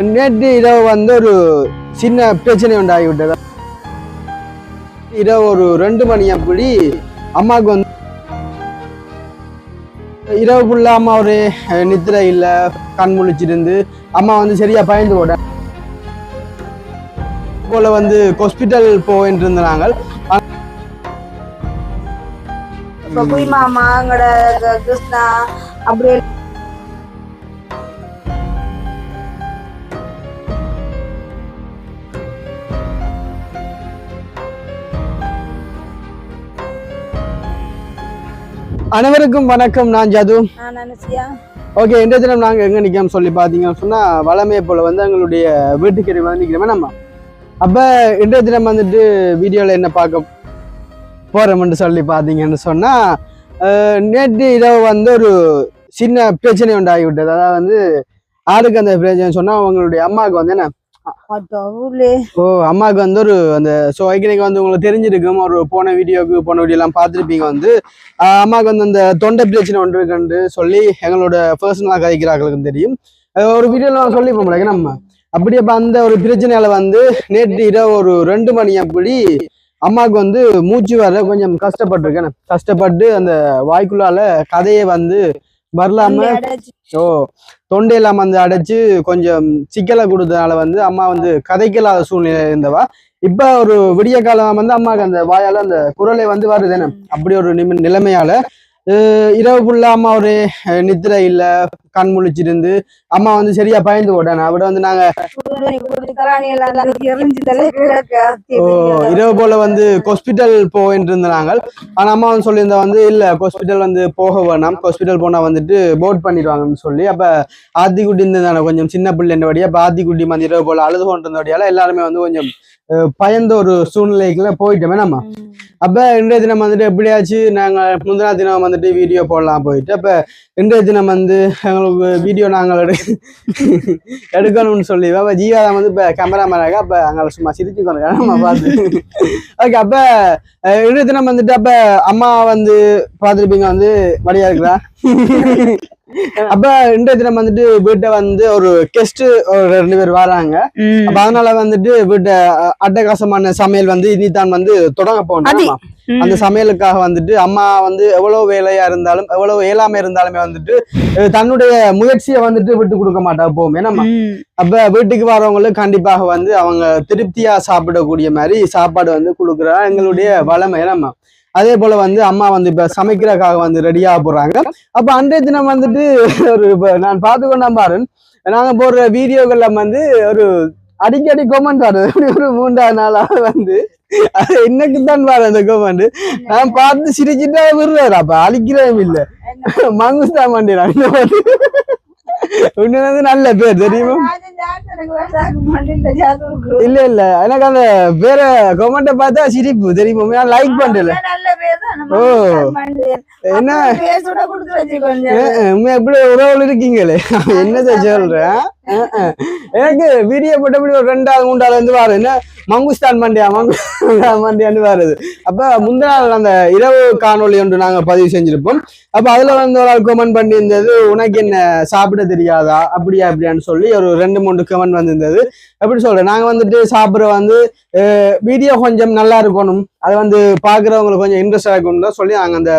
நேற்று இரவு வந்து ஒரு சின்ன பிரச்சனை உண்டாகிவிட்டது. இரவு ஒரு 2 மணி அப்படி அம்மாவுக்கு வந்து இரவு ஃபுல்லா அம்மா ஒரு நித்திரை இல்லை, கண் முழிச்சிருந்து அம்மா வந்து சரியா பயந்து போட போல வந்து ஹாஸ்பிட்டல் போயிட்டு இருந்தாங்க. கிருஷ்ணா அப்படி அனைவருக்கும் வணக்கம். நான் ஜது. ஓகே, இன்றைய தினம் நாங்கள் எங்கே நிற்காம சொல்லி பார்த்தீங்கன்னு சொன்னால் வளமையை போல் வந்து எங்களுடைய வீட்டுக்கு வந்து நிற்கிறோமே நம்ம. அப்போ இன்றைய தினம் வந்துட்டு வீடியோவில் என்ன பார்க்க போகிறோம்னு சொல்லி பார்த்தீங்கன்னு சொன்னால் நேற்று இரவு வந்து ஒரு சின்ன பிரச்சனை உண்டாகிவிட்டது. அதாவது வந்து ஆளுக்கு அந்த பிரச்சனை சொன்னால் அவங்களுடைய அம்மாவுக்கு வந்து என்ன அம்மாவுக்கு வந்து ஒரு அந்த ஏற்கனவே வந்து உங்களுக்கு தெரிஞ்சிருக்கும், ஒரு போன வீடியோலாம் பார்த்துருப்பீங்க. வந்து அம்மாவுக்கு வந்து அந்த தொண்டை பிரச்சனை ஒன்று இருக்குன்னு சொல்லி எங்களோட பர்சனலாக கதைக்கிறார்களுக்கும் தெரியும். ஒரு வீடியோலாம் சொல்லி போகிறேன் நம்ம. அப்படி அப்போ அந்த ஒரு பிரச்சனையால வந்து நேற்று இரவு ஒரு 2 மணி அப்படி அம்மாவுக்கு வந்து மூச்சு வர கொஞ்சம் கஷ்டப்பட்டு அந்த வாய்க்குள்ளால கதையை வந்து வரலாம தொண்டையெல்லாம் வந்து அடைச்சு கொஞ்சம் சிக்கலை கொடுத்ததுனால வந்து அம்மா வந்து கதைக்கலாத சூழ்நிலை இருந்தவா. இப்ப ஒரு விடிய காலம் வந்து அம்மாவுக்கு அந்த வாயால அந்த குரலை வந்து வருதுன்னு அப்படி ஒரு நிலைமையால இரவு ஃபுல்லா அம்மா ஒரு நித்திரை இல்லை, கண் முழிச்சிருந்து அம்மா வந்து சரியா பயந்து போட்டானே. அவட வந்து நாங்க இரவு போல வந்து ஹாஸ்பிட்டல் போயிட்டு இருந்தாங்க. ஆனா அம்மா வந்து சொல்லியிருந்தா வந்து இல்ல, ஹாஸ்பிட்டல் வந்து போக வேணாம், ஹாஸ்பிட்டல் போனா வந்துட்டு போட் பண்ணிடுவாங்கன்னு சொல்லி. அப்ப ஆத்திக்குட்டி இருந்ததானே கொஞ்சம் சின்ன பிள்ளை என்னபடியா, அப்ப ஆத்திக்குட்டி வந்து இரவு போல அழுது கொண்டு இருந்தபடியால எல்லாருமே வந்து கொஞ்சம் பயந்த ஒரு சூழ்நிலைக்குள்ள போயிட்டோமே நம்ம. அப்ப இன்றைய தினம் வந்துட்டு எப்படியாச்சு நாங்க முந்தினா தினம் வந்துட்டு வீடியோ போடலாம் போயிட்டு. அப்ப இன்றைய தினம் வந்து எங்களுக்கு வீடியோ நாங்கள் எடுக்கணும்னு சொல்லி அப்ப ஜீவாதான் வந்து இப்ப கேமராமேனாக அப்ப அங்க சும்மா சிரிச்சுக்கொண்டு நம்ம பார்த்து. ஓகே, அப்ப இன்றைய தினம் வந்துட்டு அப்ப அம்மா வந்து பார்த்துருப்பீங்க வந்து வழியா இருக்கிறா. அப்ப இன்றைய தினம் வந்துட்டு வீட்டை வந்து ஒரு கெஸ்ட் ஒரு 2 பேர் வராங்க. அப்ப அதனால வந்துட்டு வீட்டை அட்டகாசமான சமையல் வந்து இனிதான் வந்து தொடங்க போனோம். அந்த சமையலுக்காக வந்துட்டு அம்மா வந்து எவ்வளவு வேலையா இருந்தாலும் எவ்வளவு இயலாம இருந்தாலுமே வந்துட்டு தன்னுடைய முயற்சியை வந்துட்டு விட்டு கொடுக்க மாட்டா போமே நம்ம. அப்ப வீட்டுக்கு வரவங்களுக்கு கண்டிப்பாக வந்து அவங்க திருப்தியா சாப்பிடக்கூடிய மாதிரி சாப்பாடு வந்து கொடுக்குறா எங்களுடைய வளமை நம்ம. அதே போல வந்து அம்மா வந்து இப்ப சமைக்கிறதுக்காக வந்து ரெடியாக போறாங்க. அப்ப அன்றைய தினம் வந்துட்டு ஒரு நான் பார்த்துக்கொண்டா பாரு, நாங்க போடுற வீடியோக்கள்ல வந்து ஒரு அடிக்கடி கமெண்ட் வருது. ஒரு 3ஆவது நாளாக வந்து அது இன்னைக்குதான் பாரு அந்த கமெண்ட். நான் பார்த்து சிரிச்சுட்டா விடுறாரு. அப்ப அழிக்கிறதும் இல்லை, மங்குஸ்தா மாட்டேன். இந்த மாதிரி உன்னது நல்ல பேர் தெரியுமா? இல்ல இல்ல, எனக்கு அந்த வேற கமெண்ட பார்த்தா சிரிப்பு தெரியுமா, லைக் பண்றல. ஓ என்ன எப்படி உறவுல இருக்கீங்களே, என்னத சொல்றேன். எனக்கு வீடியோ போட்டபடி ஒரு 2ஆவது 3ஆவது வந்து வாரு என்ன மங்குஸ்தான் மண்டியான்னு வருது. அப்ப முந்தின நாள் அந்த இரவு காணொலி ஒன்று நாங்க பதிவு செஞ்சிருப்போம். அப்ப அதுல வந்து ஒரு ஆள் கமெண்ட் பண்ணி இருந்தது, உனக்கு என்ன சாப்பிட தெரியாதா அப்படியான்னு சொல்லி ஒரு 2-3 கமெண்ட் வந்திருந்தது. எப்படி சொல்றேன், நாங்க வந்துட்டு சாப்பிட வந்து வீடியோ கொஞ்சம் நல்லா இருக்கணும், அது வந்து பாக்குறவங்களுக்கு கொஞ்சம் இன்ட்ரெஸ்ட் இருக்கணும் தான் சொல்லி நாங்க அந்த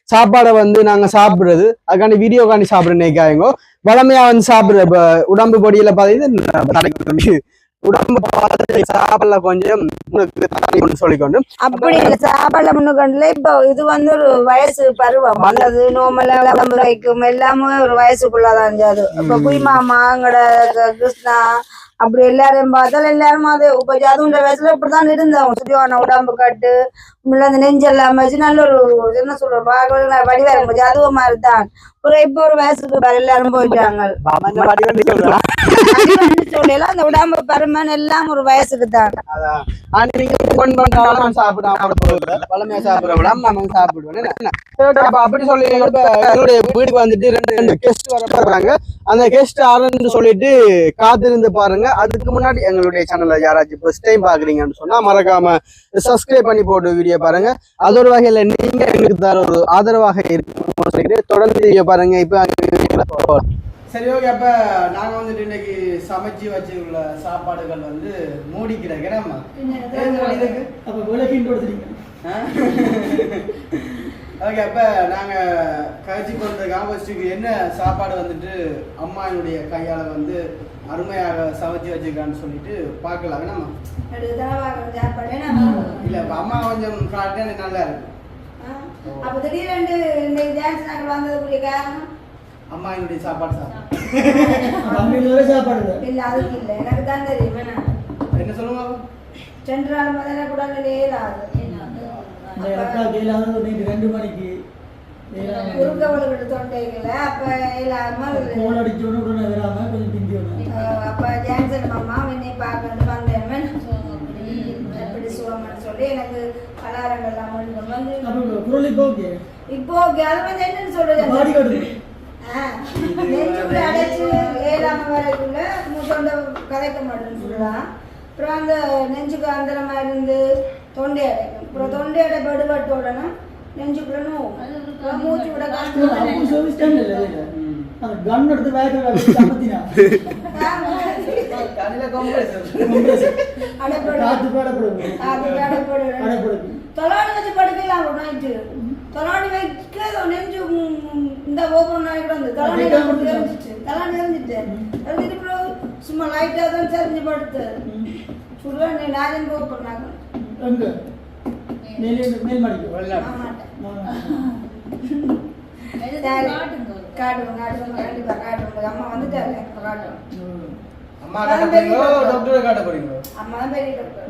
சாப்பாடை வந்து நாங்க சாப்பிடுறது அதுக்காண்டி வீடியோக்காண்டி சாப்பிட நினைக்காங்க. வளமையா வந்து சாப்பிடுற இப்ப உடம்பு பொடியில பாத்தீங்கன்னா உடம்பு சாப்பிடல கொஞ்சம் சொல்லிக்கொண்டு அப்படி சாப்பிடல முன்னுக்கண்டுல. இப்ப இது வந்து ஒரு வயசு பருவம் அல்லது நோமல வைக்கும் எல்லாமே ஒரு வயசுக்குள்ளதான் இருந்தது. இப்ப குய்மாமாங்கட கிருஷ்ணா அப்படி எல்லாரையும் பார்த்தாலும் எல்லாரும் அது இப்ப அதுன்ற வயசுல இப்படிதான் இருந்தோம். சுத்தியான உடம்பு கட்டு அந்த நெஞ்செல்லாம் வச்சு நல்ல ஒரு என்ன சொல்றோம் வடிவா இருக்கும், அதுவும் மாதிரிதான். இப்ப ஒரு வயசுக்கு எல்லாரும் போயிட்டாங்க. சொல்லலாம் அந்த உடம்பு பருமன் எல்லாம் ஒரு வயசுக்கு தான். அப்படி சொல்லி வீட்டுக்கு வந்துட்டு 2 கெஸ்ட் வர போறாங்க. அந்த கெஸ்ட் ஆரம்பிச்சு சொல்லிட்டு காத்திருந்து பாருங்க. அதுக்கு முன்னாடி எங்களுடைய சேனல்ல யாராச்சும் ஃபர்ஸ்ட் டைம் பாக்குறீங்கன்னு சொன்னா மறக்காம சப்ஸ்கிரைப் பண்ணி போட்டு வீடியோ பாருங்க. அது ஒரு வகையில நீங்க எங்களுக்கு தர ஒரு ஆதரவாக இருக்கு. தொடர்ந்து வீடியோ பாருங்க. இப்ப சரி ஓகே. அப்ப நாங்க வந்துட்டு இன்னைக்கு சமைச்சு வச்சுள்ள சாப்பாடுகள் வந்து மூடி கிடக்கிறேம்மா. அப்ப விளக்கின்னு கொடுத்துருங்க. ஓகே. அப்ப நாங்க கழிச்சு கொண்டிருக்காம ஃபர்ஸ்ட்டுக்கு என்ன சாப்பாடு வந்துட்டு அம்மாயினுடைய கையால வந்து அருமையாக சமைச்சு வச்சிருக்கான்னு சொல்லிட்டு பார்க்கலாம். வேணாமா? இல்ல இப்ப அம்மா கொஞ்சம் காட்டினா நல்லா இருக்கும். அப்ப திடீரென்று இன்னைக்கு டான்ஸ் நாங்கள் வந்ததுக்குரிய காரணம் அம்மாயினுடைய சாப்பாடு சாப்பிடும். சாப்பாடு இல்ல அதுக்கு இல்ல எனக்கு தான் தெரியும். வேணாம் என்ன சொல்லுங்க? 2 நாள் முதல்ல கூட ஏதாவது 2 மணிக்கு குறுக்கவளுக்கு தொண்டைகளை அப்ப இல்லாம போன் அடிச்சோன்னு உடனே வராம கொஞ்சம் பிந்தி அப்ப ஜான்சன் மாமா என்னை பார்க்கணும் வந்தேன் எப்படி சுகம்னு சொல்லி எனக்கு பலாரங்கள்லாம் வந்து குரல் இப்போ ஓகே. இப்போ ஓகே. அது வந்து என்னன்னு சொல்றது நெஞ்சுக்குள்ள அடைச்சு ஏழாம வரைக்குள்ள தொண்டை கதைக்க மாட்டேன்னு சொல்லலாம். அப்புறம் அந்த நெஞ்சுக்கு அந்தரமா இருந்து தொண்டை அடைக்கும். அப்புறம் தொண்டை அடை படுபட்ட உடனே நெஞ்சுக்குள்ள மூச்சு விட கன் எடுத்து தொலாடி வச்சு படுக்கலாம் நைட்டு. தொலாடி வைக்க நெஞ்சு இந்த ஓப்பன் நாய்க்கு வந்து தொலாடி எரிஞ்சிட்டு அப்புறம் சும்மா லைட்டா தான் தெரிஞ்சு படுத்து சுடுவேன். நீ நாஜன் ஓப்பன் நாங்க மேல் மாடிக்கு காட்டுவோம் கண்டிப்பா காட்டுவோம். அம்மா வந்துட்டாரு காட்டுவோம். அம்மா டாக்டர் காட்ட போறீங்க? அம்மா தான் பெரிய டாக்டர்.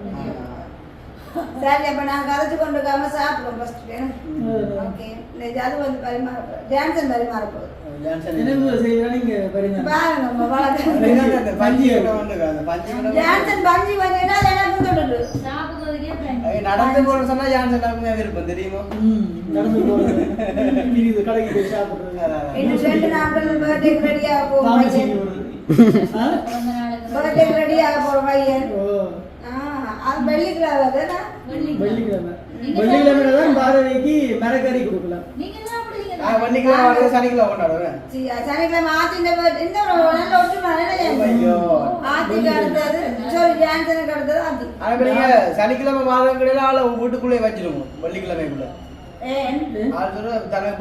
சரி அப்ப நான் கதைச்சு கொண்டு இருக்காம சாப்பிடுவோம் ஃபர்ஸ்ட். ஓகே. அது வந்து பரிமாறப்போம். டான்சன் பரிமாறப்போம். நடந்து போற சொன்னா ஜான்சன் விருப்பம் தெரியுமா? நடந்து போறது கடைக்கு போய் சாப்பிடுறது. வெள்ளிக்கிழமை பாரதிக்கு மரக்கறி கொடுக்கலாம். சனிக்கிழமை கொண்டாடுவேன். சனிக்கிழமை ஆத்தின் சனிக்கிழமை வாரங்களில் ஆள வீட்டுக்குள்ளே வச்சிருவோம். வெள்ளிக்கிழமைக்குள்ள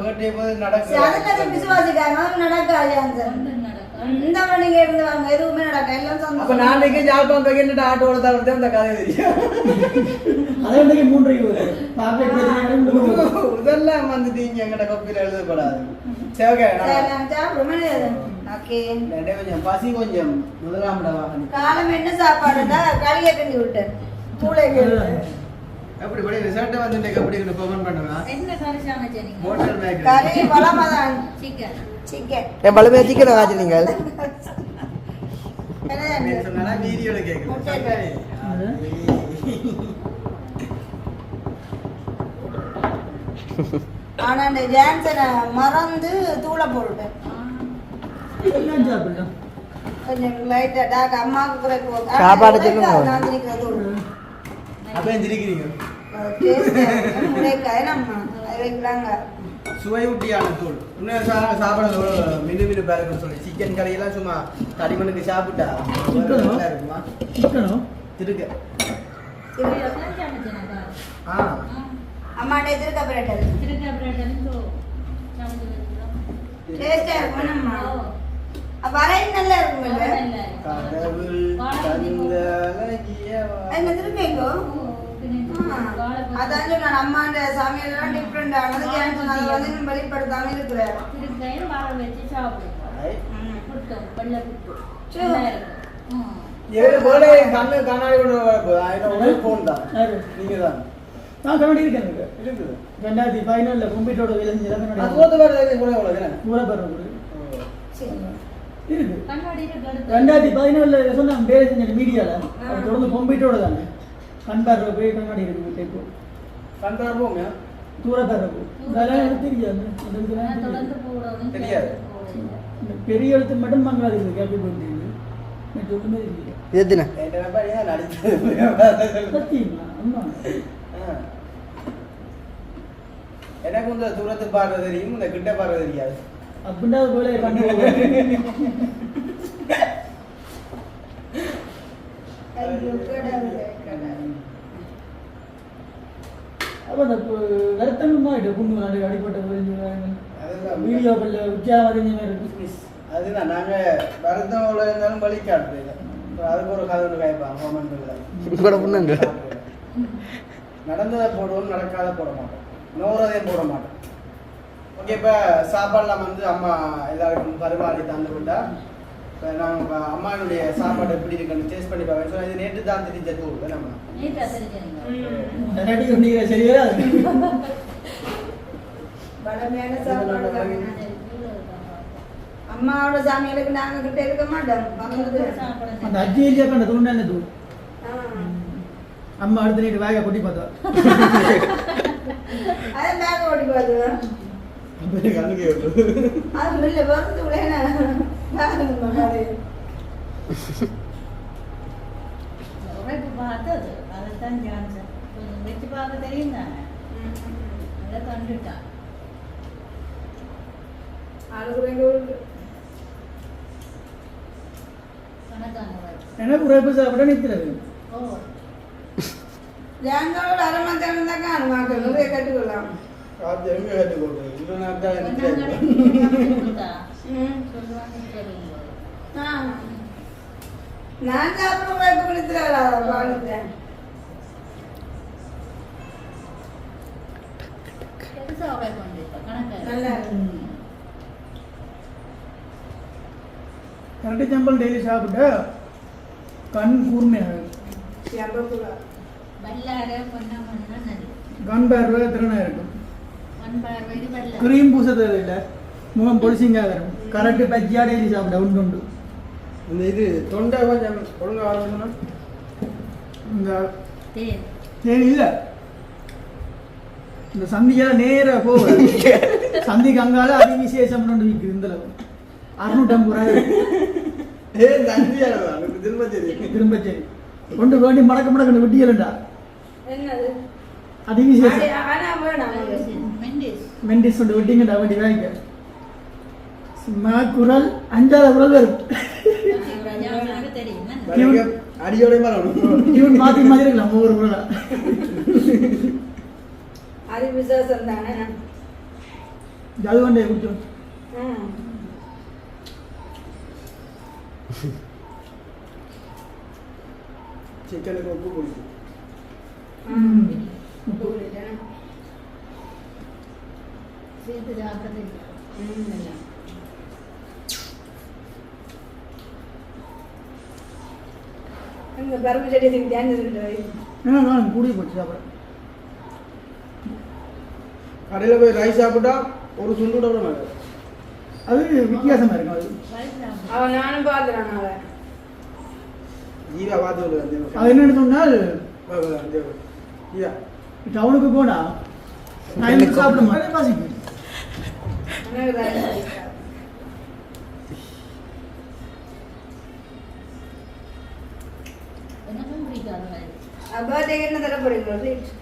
பர்த்டே போது நடக்கும். விசுவாசிக்காங்க நடக்காது. இந்த மணிக்கு இருந்து வாங்க எதுவுமே நடக்க எல்லாம் சந்தோஷம். அப்ப நாளைக்கு ஜால்பான் பேக்கெட் ஆட்டோட தவிர்த்து அந்த கதை தெரியும். அதே 3 இதெல்லாம் வந்துட்டீங்க எங்கட கப்பில எழுதப்படாது. சரி ஓகே. கொஞ்சம் பசி கொஞ்சம் முதலாமடவா. காலம் என்ன சாப்பாடுன்னா களியை கிண்டி விட்டேன். பூளை எப்படி படி ரிசல்ட் வந்து எப்படி பெர்ஃபார்ம் பண்ணுவா? என்ன கறி சமைச்சீங்க? மோட்டர் பேக் கறி பலமாதான் சிக்கன். ஏன் பலமே சிக்கன் வாங்குறீங்க? என்ன சொன்னா வீடியோல கேக்குறேன். ஆனா இந்த ஜான்சனை மறந்து தூளை போட்டுட்டேன். கொஞ்சம் லைட்டா டாக் அம்மாவுக்கு குறைக்கு சாப்பாடு சொல்லுங்க. அப்ப எந்திரிக்கிறீங்க. சுவை ஊட்டியான தூள் இன்னும் சாப்பிட மினு மினு பேருக்குன்னு சொல்லி சிக்கன் கறியெல்லாம் சும்மா தடிமனுக்கு சாப்பிட்டா இருக்குமா? திருக்க அம்மாட்ட திருக்க பிரெட் டேஸ்டா இருக்கும். வரையும் நல்லா இருக்கும்ல. என்ன திருப்பேங்கோ அதான் நான் அம்மாண்ட சமையல் டிஃப்ரெண்ட் ஆனது. கேன்சர் அதை வந்து வெளிப்படுத்தாம இருக்கிறேன். நான் கண்ணாடி இருக்கேன். 2014 கும்பிட்டோட விளைஞ்சு இருக்கு. 2014 சொன்ன பேர் செஞ்ச மீடியால தொடர்ந்து கொம்பிட்டோட தானே கண்பார்வை போய் கண்ணாடி இருக்கு. இப்போ கண்பார் போங்க தூர பார்வை அதெல்லாம் தெரியாது. தெரியாது. பெரிய எழுத்து மட்டும் மங்களாது கேட்டு போயிருந்தீங்க. சொல்லுமே எனக்கு இந்த தூரத்து பார்வை தெரியும், இந்த கிட்ட பார்வை தெரியாது. அப்படின்னா போல கண்டு அப்போ அந்த வருத்தமா ஆகிட்டு புண்ணு நாடு அடிப்பட்ட வீடியோக்களில் உற்சாகம் இருக்கு. அதுதான் நாங்கள் வருத்தம் இருந்தாலும் வழி காட்டுறது அதுக்கு ஒரு கதை ஒன்று கேட்பாங்க. நடந்ததை போடுவோம், நடக்காத போட மாட்டோம், நோறதையும் போட மாட்டோம். ஓகே, இப்போ சாப்பாடுலாம் வந்து அம்மா எல்லாருக்கும் பரிமாறி தந்து விட்டா இப்போ நாங்கள் அம்மாவுடைய சாப்பாடு எப்படி இருக்குன்னு டேஸ்ட் பண்ணி பார்ப்பேன். ஸோ இது நேற்று தான் தெரிஞ்ச தூள் நம்ம சரியா அம்மாவோட சாமிகளுக்கு நாங்க கிட்ட இருக்க மாட்டோம். அந்த அஜ்ஜியிலேயே அந்த தூண்டு என்ன தூள் அம்மா அடுத்த நைட்டு வேக கொட்டி பார்த்தா அதை மேக ஓட்டி பார்த்துவேன். அது இல்லை வந்து உரைப்பு பார்த்தது அதைத்தான் ஜான்சன் கொஞ்சம் வச்சு பார்க்க தெரியும் தானே அதை கண்டுட்டான். எனக்கு உரைப்பு சாப்பிட நிற்கிறது. ஓ ஜாங்களோட அரை மணி நேரம் தான் காணும் நிறைய கட்டுக்கொள்ளலாம். நான் சாப்பிட உரைப்பு கொடுத்துருக்கேன். நல்லா கரண்டி சாம்பல் டெய்லி சாப்பிட்டு கண் கூர்மையாக கண் பார்வை திறனாக இருக்கும். கிரீம் பூச தேவையில்லை, முகம் பொலிசிங்காக இருக்கும். கரெக்டு பஜ்ஜியா டெய்லி சாப்பிட உண்டு உண்டு. இந்த இது தொண்டை கொஞ்சம் ஒழுங்காக ஆரம்பிக்கணும். இந்த தேன் இல்லை, இந்த சந்திக்கெல்லாம் நேராக போகும். சந்திக்கு அங்கால அதி விசேஷம் ஒன்று விற்குது. இந்த 650 திரும்ப சரி கொண்டு வேண்டி மடக்க மடக்க வெட்டியலண்டா. அதி விசேஷம் மெண்டிஸ் கொண்டு வெட்டிங்கடா வண்டி வாங்கிக்க. குரல் 5வது குரல் வரும். அடியோட மாற்றி மாதிரி இருக்கலாம் ஒவ்வொரு குரலா. அது விசேஷம் தானே. அது வண்டியை குடிச்சோம். சிக்கனுக்கு உப்பு குடிக்கும். சேர்த்து சாப்பிட்றது பருப்பு செடி தியானிச்சு நான் கூடிய போச்சு சாப்பிட. கடையில் போய் ரைஸ் சாப்பிட்டா ஒரு சுண்டு விட மாட்டேன். அது வித்தியாசமா இருக்கும். அது அவன் நானும் பார்த்துறான். ஜீவா பார்த்து அது என்னன்னு சொன்னால் ஜீவா டவுனுக்கு போனா டைமுக்கு சாப்பிட மாட்டேன், பசிக்கும். எனக்கும் பிடிக்காது.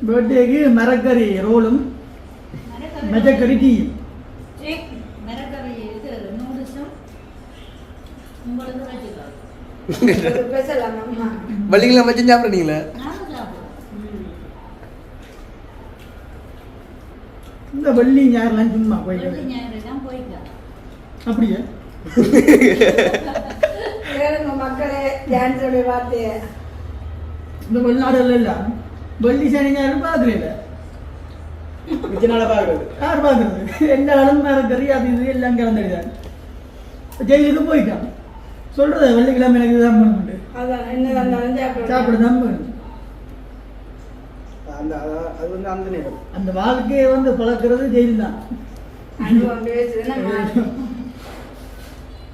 பர்த்டேக்கு மரக்கறி ரோலும் மெஜக்கறி டீயும். மரக்கறி இது நூடுல்ஸும் உங்களுக்கு வச்சுக்கோ. வள்ளிங்களா மச்சம் சாப்பிட்றீங்களா? நானும் சாப்பிடுவோம். இந்த வெள்ளி ஞாயிறுலாம் சும்மா போயிட்டு வெள்ளி ஞாயிறு தான் போய்க்கலாம். அப்படியே மக்களே டான்ஸோட வார்த்தைய இந்த வெளிநாடுகள் எல்லாம் வெள்ளி சனி ஞாயிறு பார்க்குறீங்க. யார் பார்க்குறது? எல்லாரும் மரக்கறி அது இது எல்லாம் கிளந்துடுதான். ஜெயிலுக்கு போயிட்டான். சொல்றது வெள்ளிக்கிழமை எனக்கு தான் பண்ணு சாப்பிட தான் வேணும். அந்த வாழ்க்கையை வந்து பழக்கிறது ஜெயில் தான்.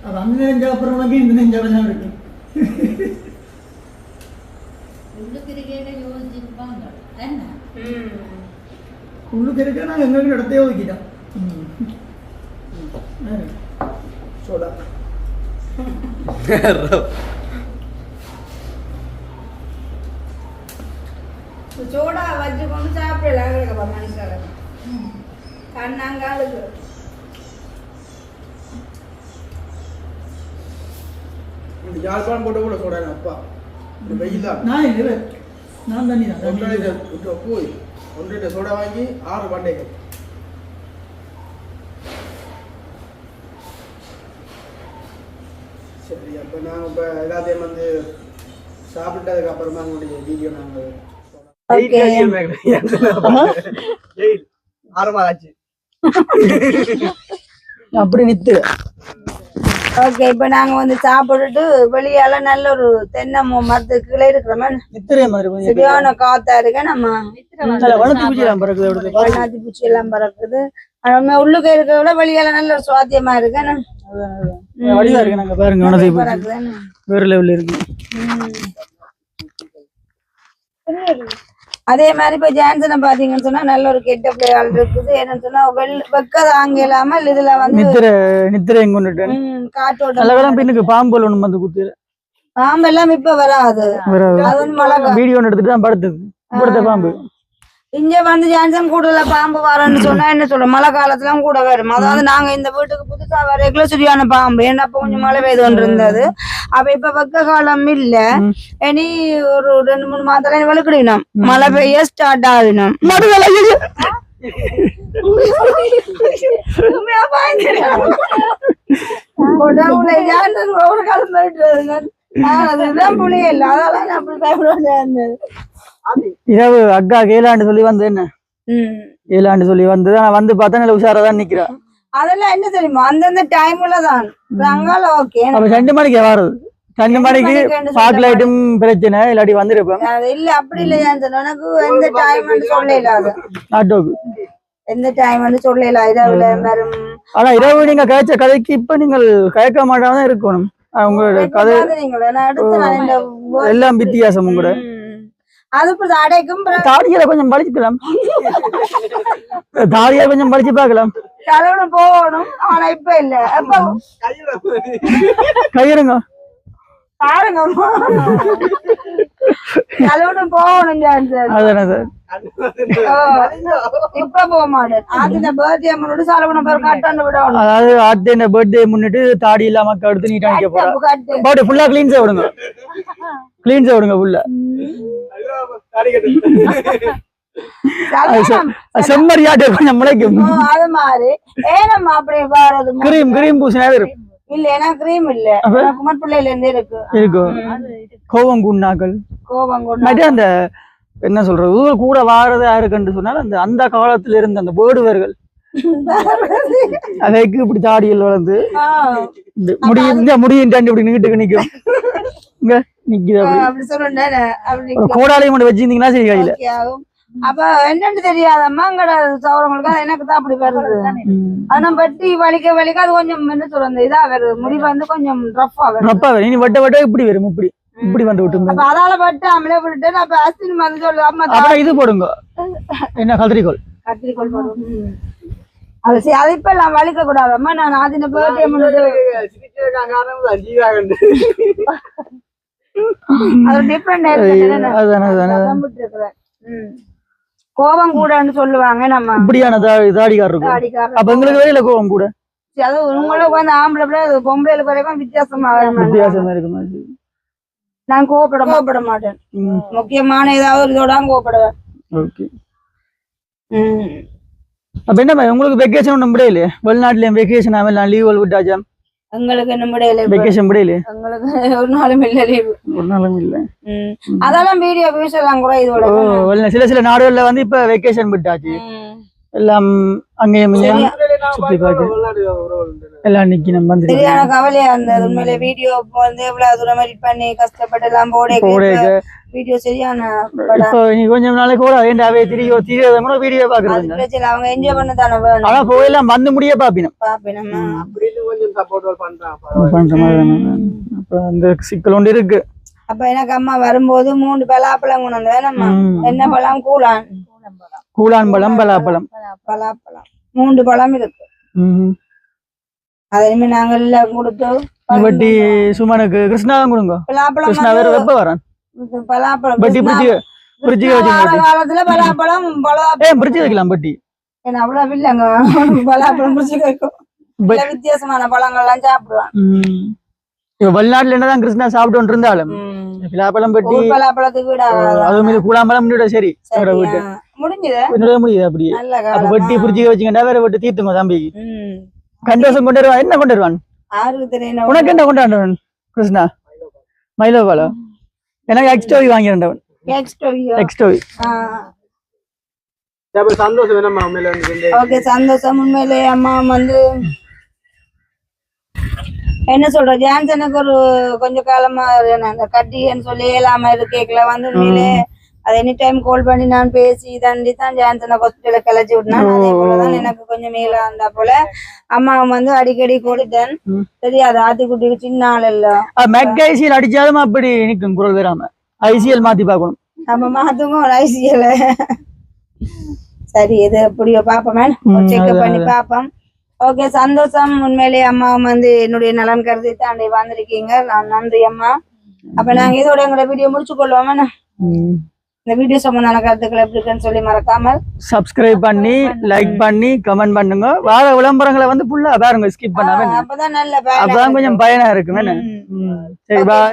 அது அந்த நெஞ்ச அப்புறம் உனக்கு இந்த நெஞ்சவெல்லாம் இருக்கு. உள்ளுக்கு இருக்கையில யோசிச்சுப்பாங்க என்ன உள்ளுக்கு இருக்க நாங்கள் எங்களுக்கு இடத்தையே ஒதுக்கிட்டோம். சோடா சோடா வச்சு கொண்டு சாப்பிடலாம் மனுஷால கண்ணாங்காலுக்கு யாழ்ப்பாணம் போட்டு கூட சொல்றேன் அப்பா இந்த வெயில் தான் நான் இல்லை நான் தண்ணி தான் போய் 1 லிட்டர் சோடா வாங்கி 6 பண்டைகள் சரி அப்போ நாங்கள் இப்போ எல்லாத்தையும் வந்து சாப்பிட்டதுக்கு அப்புறமா உங்களுடைய வீடியோ நாங்கள் ஆரம்பமாச்சு அப்படி நித்து ஓகே இப்ப நாங்க வந்து சாப்பிட்டுட்டு வெளியால நல்ல ஒரு தென்னை மரத்து கீழே இருக்கிறோமே நித்திரைய மாதிரி கொஞ்சம் சரியான காத்தா இருக்கு நம்ம வளர்த்து பூச்சி எல்லாம் பறக்குது வண்ணாத்தி பூச்சி எல்லாம் பறக்குது நம்ம உள்ளுக்க இருக்கிறத விட வெளியால நல்ல ஒரு சுவாத்தியமா இருக்கு வடிவா இருக்கு நாங்க பாருங்க வனத்தை பறக்குதுன்னு வேற லெவல்ல இருக்கு அதே மாதிரி இப்ப ஜான்சனை பாத்தீங்கன்னு சொன்னா நல்ல ஒரு கெட்ட பிள்ளைகள் இருக்குது என்னன்னு சொன்னா வெக்க தாங்க இல்லாம இதுல வந்து நித்திரை கொண்டுட்டு காற்றோட நல்ல பின்னுக்கு பாம்பு ஒண்ணு வந்து குத்து பாம்பு எல்லாம் இப்ப வராது அது வந்து மழை வீடியோ எடுத்துட்டு தான் படுத்த பாம்பு இங்க வந்து ஜான்சன் கூடல பாம்பு வரேன்னு சொன்னா என்ன சொல்ற மழை காலத்துல கூட வரும் அதாவது நாங்க இந்த வீட்டுக்கு புதுசா வரைக்குள்ள சரியான பாம்பு ஏன்னா அப்ப கொஞ்சம் மழை பெய்து கொண்டு இருந்தது அப்ப இப்ப வெக்க காலம் இல்ல இனி ஒரு 2-3 மாதத்துல வெளுக்கிடணும் மழை பெய்ய ஸ்டார்ட் ஆகணும் அதுதான் புளிய இல்ல அதெல்லாம் அப்படி பயப்பட இரவு அக்கா ஏழாண்டு சொல்லி வந்து என்ன ஏழாண்டு சொல்லி வந்து வந்து பார்த்தா நல்ல உஷாராதான் நிக்கிறா அதெல்லாம் என்ன தெரியுமா அந்தந்த டைம்ல தான் அங்கால ஓகே அப்ப 2 மணிக்கு வருது 2 மணிக்கு பாக் லைட்டும் பிரச்சனை இல்லாட்டி வந்துருப்பேன் இல்ல அப்படி இல்ல எனக்கு எந்த டைம் சொல்லல அது ஆட்டோக்கு எந்த டைம் சொல்லல இரவுல வரும் ஆனா இரவு நீங்க கதைச்ச கதைக்கு இப்ப நீங்கள் கயக்க மாட்டாதான் இருக்கணும் உங்களோட கதை எல்லாம் வித்தியாசம் உங்களோட அது அடைக்கும் தாடியில கொஞ்சம் பழிச்சுக்கலாம் தாடியை கொஞ்சம் பழிச்சு பார்க்கலாம் கலவன போகணும் ஆனா இப்ப இல்ல கையிருங்க பாருங்க கலவன போகணும் அதானே சார் இப்ப போக மாட்டேன் ஆத்தின பர்த்டே முன்னிட்டு சலவன பேர் கட்டாண்டு விடணும் அதாவது ஆத்தின பர்த்டே முன்னிட்டு தாடி இல்லாம எடுத்து நீட்டா நிக்க போறேன் பாடி ஃபுல்லா கிளீன் செய்விடுங்க கிளீன் செய்விடுங்க ஃபுல்லா செம்மறியாட்டு கொஞ்சம் முளைக்கும் அது மாதிரி ஏனம்மா அப்படி வர்றது கிரீம் பூசினா இருக்கும் இல்ல ஏன்னா கிரீம் இல்ல குமார் பிள்ளையில இருந்தே இருக்கும் கோவம் குண்ணாக்கள் கோவம் அந்த என்ன சொல்றது ஊர் கூட வாரதா இருக்குன்னு சொன்னாலும் அந்த காலத்துல இருந்த அந்த வேடுவர்கள் அதைக்கு இப்படி தாடியில் வளர்ந்து முடியும் இப்படி நீட்டுக்கு நிக்கும் இங்க நிக்குது கோடாலையும் மட்டும் வச்சிருந்தீங்கன்னா சரி கையில அப்ப என்னன்னு தெரியாதம்மா அங்கட சௌரங்களுக்கு எனக்கு தான் அப்படி வருது ஆனா பட்டி வலிக்க வலிக்க அது கொஞ்சம் என்ன சொல்றது இதா வருது முடி வந்து கொஞ்சம் ரஃப்பா வரும் நீ வட்ட இப்படி வரும் இப்படி வந்து விட்டு அதால பட்டு அமலே விட்டு நான் அஸ்தின் வந்து சொல்லு அம்மா இது போடுங்க என்ன கத்திரிக்கோள் போடுவோம் அது இப்ப எல்லாம் வலிக்க கூடாதம்மா நான் ஆதின பர்த்டே அது டிஃபரெண்ட் கோபம் கூடன்னு சொல்லுவாங்க நம்ம இப்படியான தாடிக்கார் இருக்கும் அப்ப எங்களுக்கு வேலையில கோபம் கூட அது உங்களுக்கு வந்து ஆம்பளை பிள்ளை பொம்பளை வரைக்கும் வித்தியாசமா இருக்கும் நான் கோபப்பட மாட்டேன் முக்கியமான ஏதாவது இதோட கோபப்படுவேன் ஓகே அப்ப என்ன உங்களுக்கு வெக்கேஷன் ஒன்றும் முடியலையே வெளிநாட்டுலயும் வெக்கேஷன் அவன் லீவ் விட்டாச்சா எங்களுக்கு என்ன முடியல வெக்கேஷன் முடியல எங்களுக்கு ஒரு நாளும் இல்ல லீவு ஒரு நாளும் இல்ல அதெல்லாம் வீடியோ வியூஸ் எல்லாம் கூட இதோட சில நாடுகள்ல வந்து இப்ப வெக்கேஷன் விட்டாச்சு எல்லாம் அங்கேயும் சுத்தி பார்த்து எல்லாம் நிக்கி நம்ம வந்து சரியான கவலையா இருந்தது உண்மையில வீடியோ வந்து எவ்வளவு தூரம் எடிட் பண்ணி கஷ்டப்பட்டு எல்லாம் போட வீடியோ சரியான இப்போ நீ கொஞ்சம் நாளைக்கு கூட வேண்டாவே தெரியாத வீடியோ பாக்குறது பிரச்சனை அவங்க என்ஜாய் பண்ண தானே வேணும் ஆனா போயெல்லாம் வந்து முடிய பாப்பினோம் கொஞ்சம் சப்போர்ட் பண்றான் அப்ப அந்த சிக்கல் ஒன்று இருக்கு அப்ப எனக்கு அம்மா வரும்போது 3 பலாப்பழம் கொண்டு வந்தேன் நம்ம என்ன பழம் கூழான் பழம் பலாப்பழம் 3 பழம் இருக்கு அதே நாங்க எல்லாம் கொடுத்தோம் வட்டி சுமனுக்கு கிருஷ்ணாவும் கொடுங்க கிருஷ்ணா வேற வெப்ப வரான் பலாப்பழம் பட்டி பிரிட்ஜி காலத்துல பலாப்பழம் பிரிட்ஜி வைக்கலாம் பட்டி ஏன்னா அவ்வளவு இல்லைங்க பலாப்பழம் பிரிட்ஜி வைக்கும் வித்தியாசமான பழங்கள்லாம் சாப்பிடுவான் இப்ப வெளிநாட்டுல என்னதான் கிருஷ்ணா சாப்பிட்டு இருந்தாலும் பலாப்பழம் பெட்டி பலாப்பழத்துக்கு வீடு அதுவும் இது கூடாமலாம் முன்னிட சரி வீட்டு முடிஞ்சது முடியுது அப்படியே நல்ல அப்ப காலம் வெட்டி புரிச்சு வச்சுக்கிட்டா வேற வெட்டி தீர்த்துங்க தம்பிக்கு ம். கண்டோசம் கொண்டு வருவான் என்ன கொண்டு வருவான் யாருக்கு தெரியும் உனக்கு என்ன கொண்டாடுவன் கிருஷ்ணா மயிலோபாலம் எனக்கு எக்ஸ்டோவி வாங்கியிருந்தவன் எக்ஸ்டோவி சந்தோஷம் வேணாமா உண்மையில வந்து ஓகே சந்தோஷம் உண்மையிலே அம்மா வந்து என்ன சொல்ற ஜான்சனுக்கு ஒரு கொஞ்ச காலமா அந்த கட்டின்னு சொல்லி இயலாம இருக்கேக்கல வந்து உண்மையிலே அது எனி டைம் கால் பண்ணி நான் பேசி தண்டி தான் ஜான்சனை ஹாஸ்பிட்டல கிளச்சி விட்டேன் அதே போலதான் எனக்கு கொஞ்சம் மேல இருந்தா போல அம்மா வந்து அடிக்கடி கொடுத்தேன் தெரியாது ஆத்திக்குட்டிக்கு சின்ன ஆள் இல்ல மெக்கைசியல் அடிச்சாலும் அப்படி நிற்கும் குரல் வராம ஐசிஎல் மாத்தி பார்க்கணும் நம்ம மாத்துங்க ஒரு ஐசியல சரி இது எப்படியோ பாப்போமே செக்அப் பண்ணி பாப்போம் ஓகே சந்தோஷம் உண்மையிலேயே அம்மா வந்து என்னுடைய நலன் கருதி தாண்டி வந்திருக்கீங்க நான் நன்றி அம்மா அப்ப நாங்க இதோட எங்களோட வீடியோ முடிச்சு கொள்வோம் இந்த வீடியோ சம்பந்தான கருத்துக்கள் எப்படி இருக்குன்னு சொல்லி மறக்காமல் சப்ஸ்கிரைப் பண்ணி லைக் பண்ணி கமெண்ட் பண்ணுங்க வார விளம்பரங்களை வந்து ஃபுல்லா பாருங்க ஸ்கிப் பண்ணாம அப்பதான் நல்ல அப்பதான் கொஞ்சம் பயனா இருக்கும் என்ன சரி பாய்